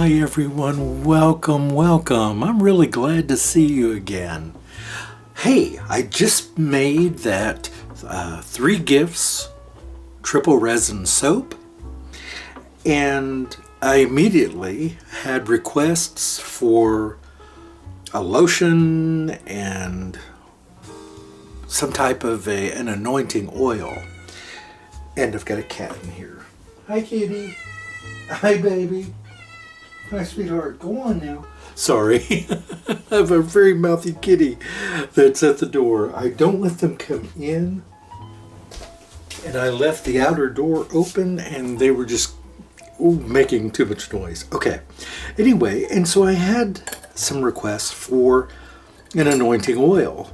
Hi everyone, welcome. I'm really glad to see you again. Hey, I just made that 3 gifts triple resin soap, and I immediately had requests for a lotion and some type of an anointing oil. And I've got a cat in here. Hi kitty. Hi baby. Hi sweetheart, go on now. Sorry, I have a very mouthy kitty that's at the door. I don't let them come in. And I left the outer door open and they were just making too much noise. Okay, anyway, and so I had some requests for an anointing oil.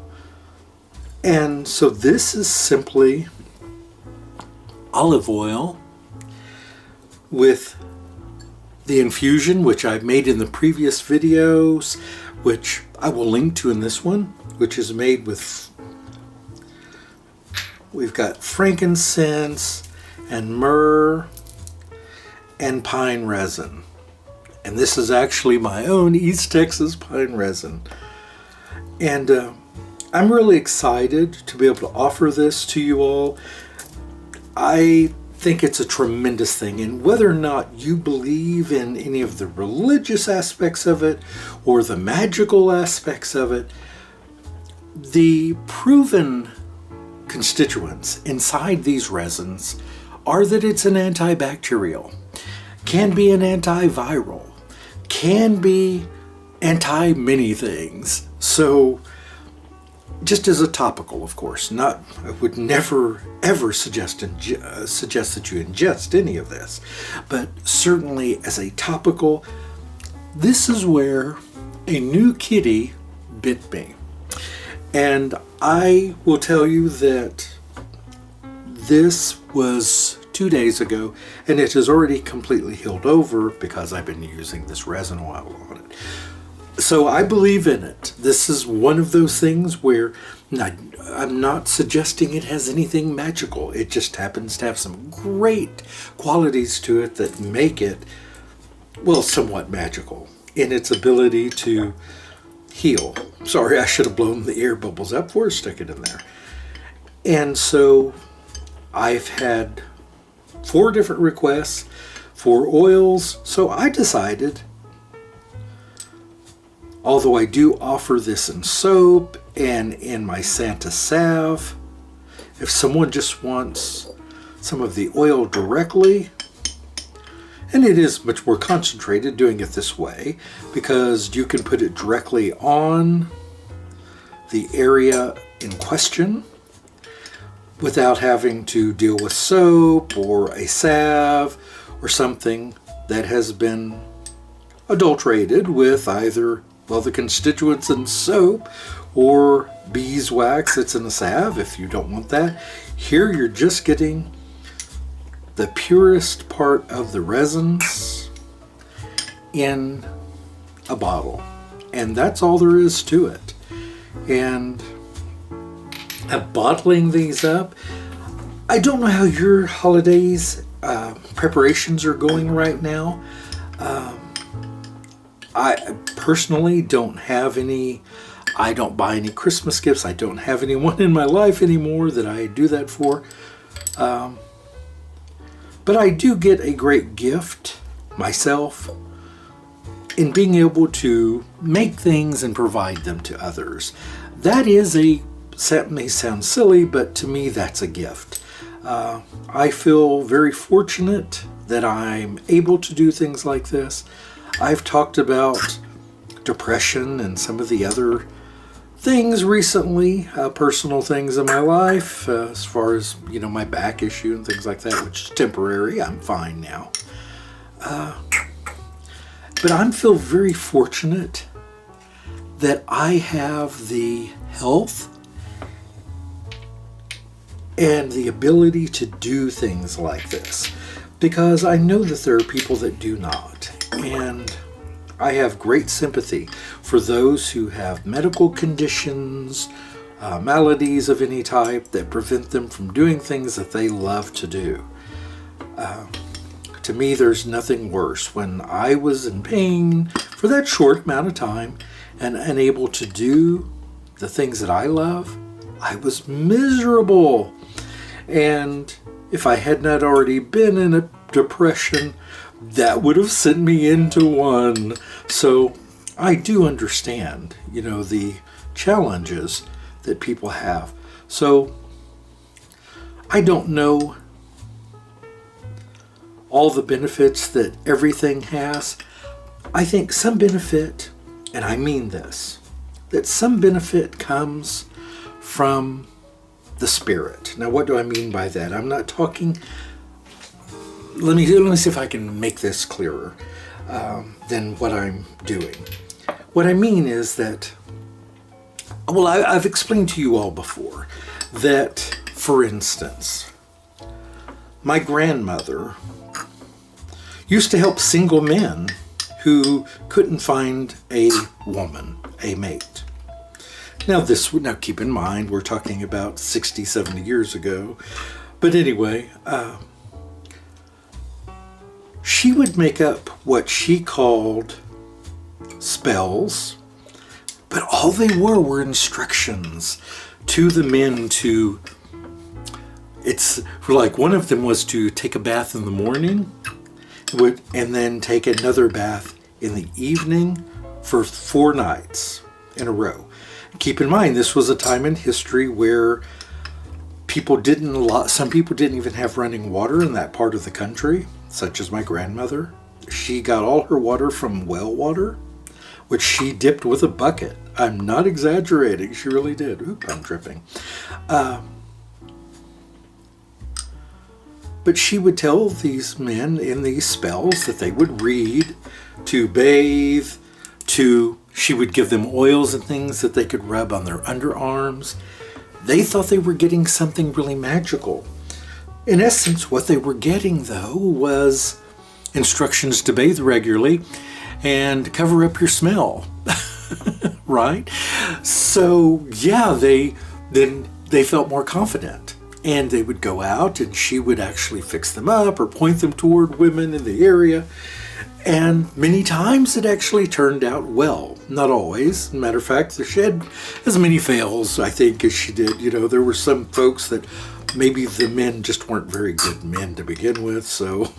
And so this is simply olive oil with the infusion, which I've made in the previous videos, which I will link to in this one, which is made with, we've got frankincense and myrrh and pine resin. And this is actually my own East Texas pine resin. And I'm really excited to be able to offer this to you all. I think it's a tremendous thing, and whether or not you believe in any of the religious aspects of it or the magical aspects of it, the proven constituents inside these resins are that it's an antibacterial, can be an antiviral, can be anti many things. So just as a topical, of course, I would never ever suggest that you ingest any of this, but certainly as a topical, this is where a new kitty bit me. And I will tell you that this was 2 days ago, and it has already completely healed over because I've been using this resin oil on it. So I believe in it. This is one of those things where I'm not suggesting it has anything magical. It just happens to have some great qualities to it that make it, well, somewhat magical in its ability to heal. Sorry, I should have blown the air bubbles up before I stuck it in there. And so I've had 4 different requests for oils. So I decided, although I do offer this in soap and in my Santa salve, if someone just wants some of the oil directly, and it is much more concentrated doing it this way because you can put it directly on the area in question without having to deal with soap or a salve or something that has been adulterated with either, well, the constituents in soap or beeswax that's in a salve. If you don't want that, here you're just getting the purest part of the resins in a bottle, and that's all there is to it. And bottling these up, I don't know how your holidays preparations are going right now. I personally don't have any. I don't buy any Christmas gifts. I don't have anyone in my life anymore that I do that for. But I do get a great gift myself in being able to make things and provide them to others. That may sound silly, but to me that's a gift. I feel very fortunate that I'm able to do things like this. I've talked about depression and some of the other things recently, personal things in my life, as far as, my back issue and things like that, which is temporary. I'm fine now. But I feel very fortunate that I have the health and the ability to do things like this, because I know that there are people that do not. And I have great sympathy for those who have medical conditions, maladies of any type that prevent them from doing things that they love to do. To me, there's nothing worse. When I was in pain for that short amount of time and unable to do the things that I love, I was miserable. And if I had not already been in a depression, that would have sent me into one. So I do understand, the challenges that people have. So I don't know all the benefits that everything has. I think some benefit, and I mean this, that some benefit comes from the spirit. Now, what do I mean by that? I'm not talking, let me see if I can make this clearer than what I'm doing. What I mean is that, well, I've explained to you all before that, for instance, my grandmother used to help single men who couldn't find a woman, a mate. Now keep in mind, we're talking about 60, 70 years ago. But anyway, she would make up what she called spells, but all they were instructions to the men to, it's like one of them was to take a bath in the morning and then take another bath in the evening for 4 nights in a row. Keep in mind, this was a time in history where some people didn't even have running water in that part of the country, such as my grandmother. She got all her water from well water, which she dipped with a bucket. I'm not exaggerating, she really did. Oop, I'm tripping. But she would tell these men in these spells that they would read, to bathe, she would give them oils and things that they could rub on their underarms. They thought they were getting something really magical. In essence, what they were getting, though, was instructions to bathe regularly and cover up your smell, right? So, yeah, they felt more confident. And they would go out and she would actually fix them up or point them toward women in the area. And many times it actually turned out well. Not always. Matter of fact, she had as many fails, I think, as she did. There were some folks that maybe the men just weren't very good men to begin with, so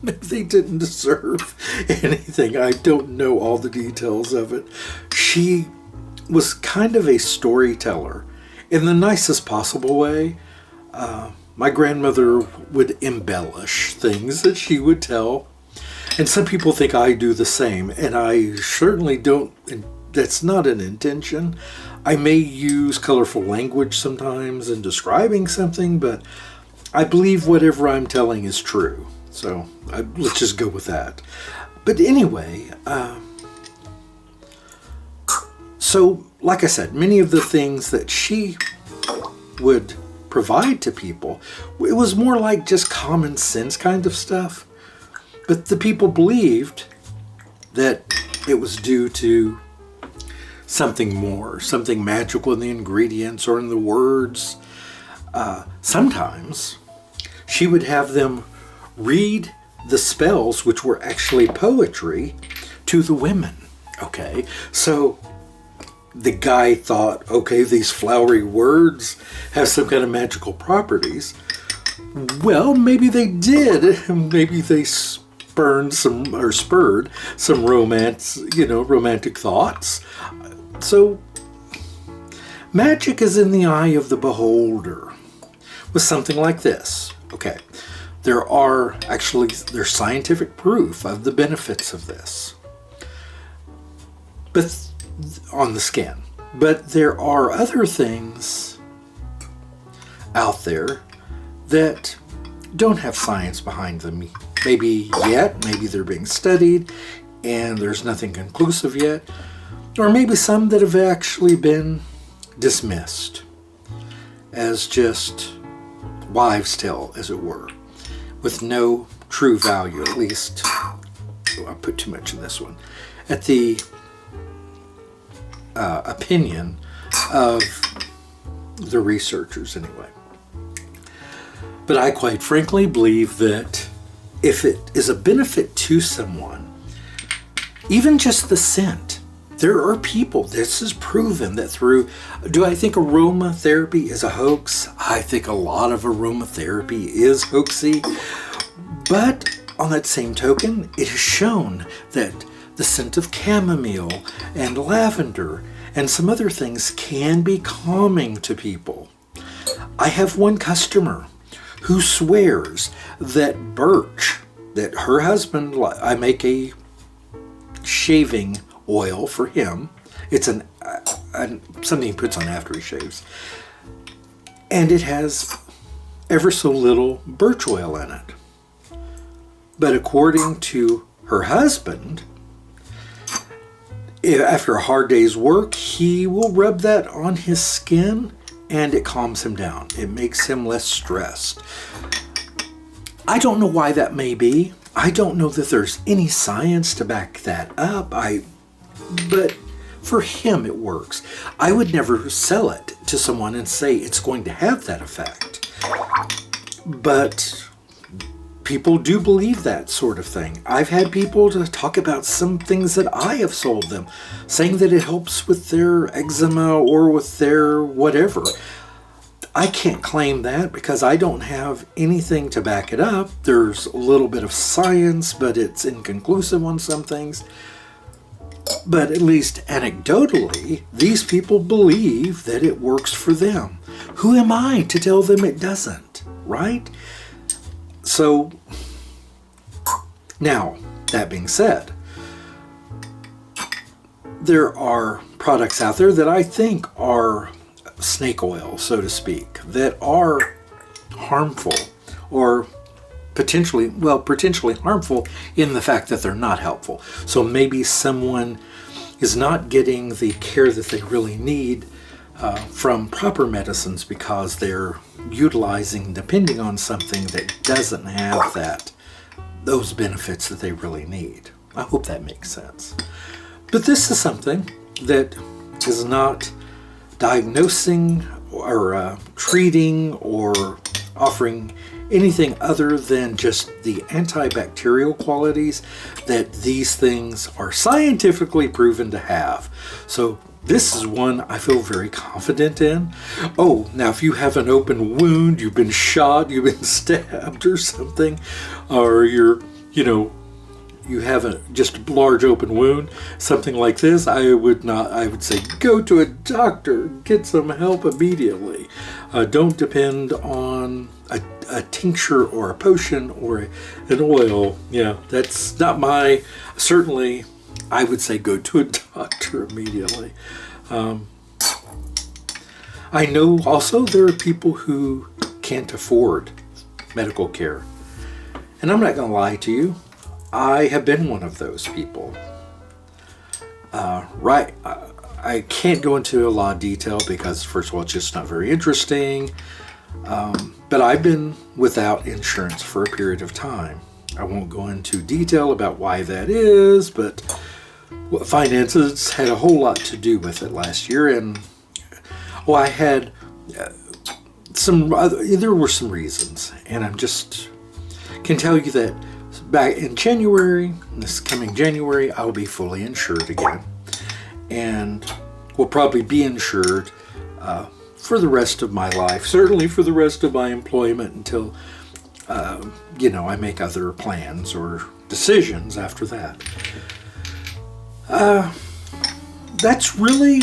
they didn't deserve anything. I don't know all the details of it. She was kind of a storyteller in the nicest possible way. My grandmother would embellish things that she would tell, and some people think I do the same, and I certainly don't. That's not an intention. I may use colorful language sometimes in describing something, but I believe whatever I'm telling is true. So let's just go with that. But anyway, so like I said, many of the things that she would provide to people, it was more like just common sense kind of stuff. But the people believed that it was due to something more, something magical in the ingredients or in the words. Sometimes she would have them read the spells, which were actually poetry, to the women. Okay, so the guy thought, okay, these flowery words have some kind of magical properties. Well, maybe they did. Maybe they spurred some romantic thoughts. So magic is in the eye of the beholder with something like this. Okay, there's scientific proof of the benefits of this, but on the skin. But there are other things out there that don't have science behind them. Maybe they're being studied and there's nothing conclusive yet. Or maybe some that have actually been dismissed as just wives' tale, as it were, with no true value, at least. I put too much in this one. At the opinion of the researchers, anyway. But I quite frankly believe that if it is a benefit to someone, even just the scent. There are people, this is proven that through, do I think aromatherapy is a hoax? I think a lot of aromatherapy is hoaxy. But on that same token, it is shown that the scent of chamomile and lavender and some other things can be calming to people. I have one customer who swears that birch, that her husband, I make a shaving oil for him. It's something he puts on after he shaves. And it has ever so little birch oil in it. But according to her husband, after a hard day's work, he will rub that on his skin and it calms him down. It makes him less stressed. I don't know why that may be. I don't know that there's any science to back that up. But for him it works. I would never sell it to someone and say it's going to have that effect. But people do believe that sort of thing. I've had people to talk about some things that I have sold them, saying that it helps with their eczema or with their whatever. I can't claim that because I don't have anything to back it up. There's a little bit of science, but it's inconclusive on some things. But at least anecdotally, these people believe that it works for them. Who am I to tell them it doesn't, right? So, now, that being said, there are products out there that I think are snake oil, so to speak, that are harmful or potentially harmful in the fact that they're not helpful. So maybe someone is not getting the care that they really need from proper medicines because they're utilizing, depending on something that doesn't have those benefits that they really need. I hope that makes sense. But this is something that is not diagnosing or treating or offering anything other than just the antibacterial qualities that these things are scientifically proven to have. So this is one I feel very confident in. Oh, now if you have an open wound, you've been shot, you've been stabbed or something, or you have a just large open wound, something like this, I would say go to a doctor, get some help immediately. Don't depend on a tincture or a potion or an oil. Yeah, that's not certainly I would say go to a doctor immediately. I know also there are people who can't afford medical care. And I'm not going to lie to you. I have been one of those people. I can't go into a lot of detail because, first of all, it's just not very interesting. But I've been without insurance for a period of time. I won't go into detail about why that is, but finances had a whole lot to do with it last year. And I had there were some reasons. And can tell you that back in January, this coming January, I'll be fully insured again. And will probably be insured for the rest of my life, certainly for the rest of my employment until, I make other plans or decisions after that. That's really,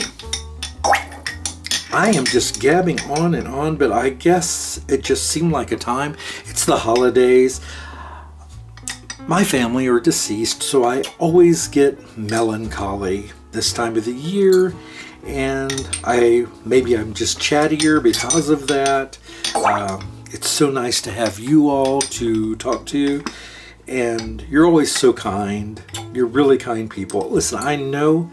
I am just gabbing on and on, but I guess it just seemed like a time. It's the holidays. My family are deceased, so I always get melancholy this time of the year, and maybe I'm just chattier because of that. It's so nice to have you all to talk to, and you're always so kind. You're really kind people. Listen, I know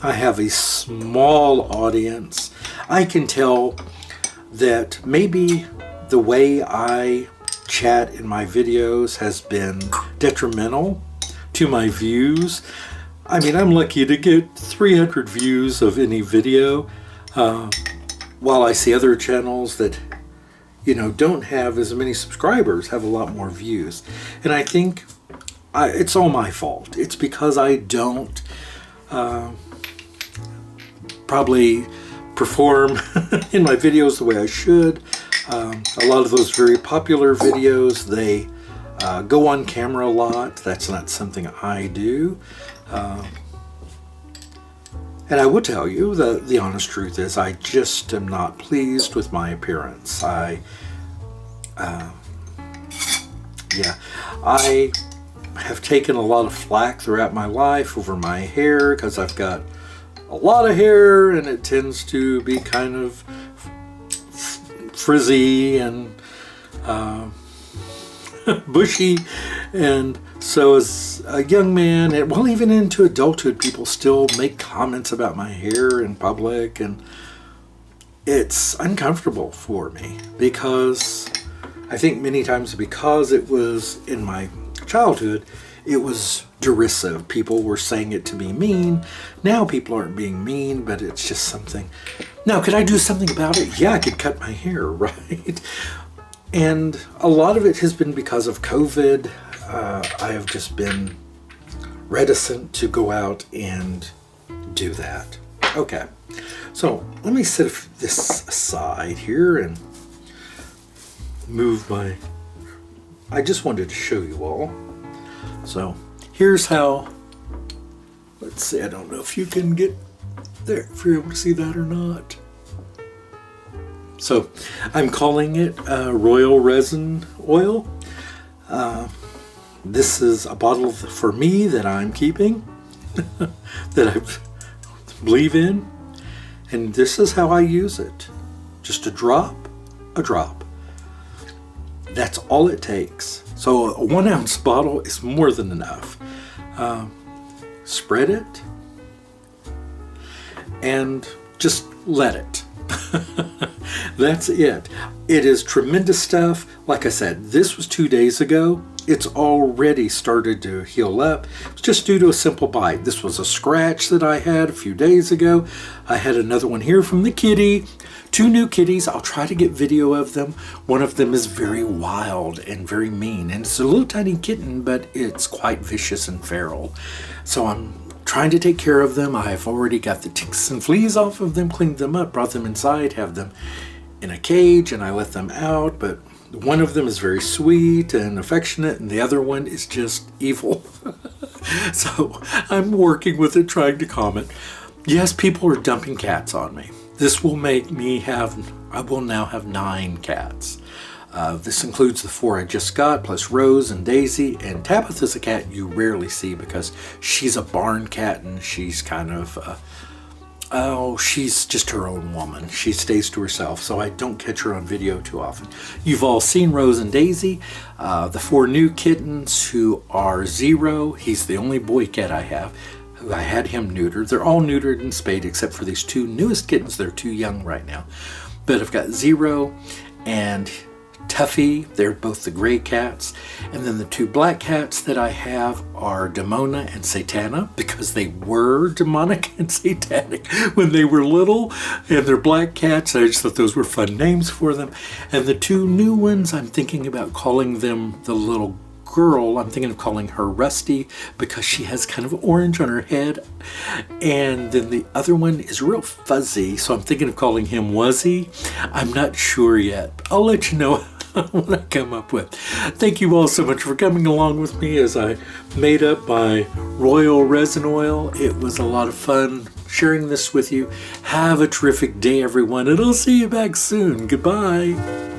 I have a small audience. I can tell that maybe the way I chat in my videos has been detrimental to my views. I mean, I'm lucky to get 300 views of any video, while I see other channels that don't have as many subscribers have a lot more views. And I think it's all my fault. It's because I don't probably perform in my videos the way I should. A lot of those very popular videos, they go on camera a lot. That's not something I do. And I will tell you that the honest truth is I just am not pleased with my appearance. I have taken a lot of flack throughout my life over my hair because I've got a lot of hair and it tends to be kind of frizzy and bushy. And so as a young man, and well, even into adulthood, people still make comments about my hair in public, and it's uncomfortable for me because I think many times because it was in my childhood, it was derisive. People were saying it to be mean. Now people aren't being mean, but it's just something. Now, could I do something about it? Yeah, I could cut my hair, right? And a lot of it has been because of COVID. I have just been reticent to go out and do that. Okay, so let me set this aside here and move my... I just wanted to show you all. So here's how, let's see, I don't know if you can get there, if you're able to see that or not. So I'm calling it Royal Resin Oil. This is a bottle for me that I'm keeping, that I believe in. And this is how I use it. Just a drop. That's all it takes. So a 1 ounce bottle is more than enough. Spread it and just let it. That's it. It is tremendous stuff. Like I said, this was 2 days ago. It's already started to heal up. It's just due to a simple bite. This was a scratch that I had a few days ago. I had another one here from the kitty. 2 new kitties. I'll try to get video of them. One of them is very wild and very mean. And it's a little tiny kitten, but it's quite vicious and feral. So I'm trying to take care of them. I've already got the ticks and fleas off of them, cleaned them up, brought them inside, have them in a cage, and I let them out. But one of them is very sweet and affectionate, and the other one is just evil. So I'm working with it, trying to calm it. Yes, people are dumping cats on me. This will make me I will now have 9 cats. This includes the 4 I just got, plus Rose and Daisy. And Tabitha's a cat you rarely see because she's a barn cat and she's kind of, she's just her own woman. She stays to herself, so I don't catch her on video too often. You've all seen Rose and Daisy, the 4 new kittens who are Zero. He's the only boy cat I have. I had him neutered. They're all neutered and spayed except for these 2 newest kittens. They're too young right now. But I've got Zero and Tuffy. They're both the gray cats. And then the 2 black cats that I have are Demona and Satana, because they were demonic and satanic when they were little. And they're black cats. I just thought those were fun names for them. And the 2 new ones, I'm thinking about calling them the little girl. I'm thinking of calling her Rusty because she has kind of orange on her head. And then the other one is real fuzzy, so I'm thinking of calling him Wuzzy. I'm not sure yet. I'll let you know what I come up with. Thank you all so much for coming along with me as I made up my Royal Resin Oil. It was a lot of fun sharing this with you. Have a terrific day, everyone, and I'll see you back soon. Goodbye.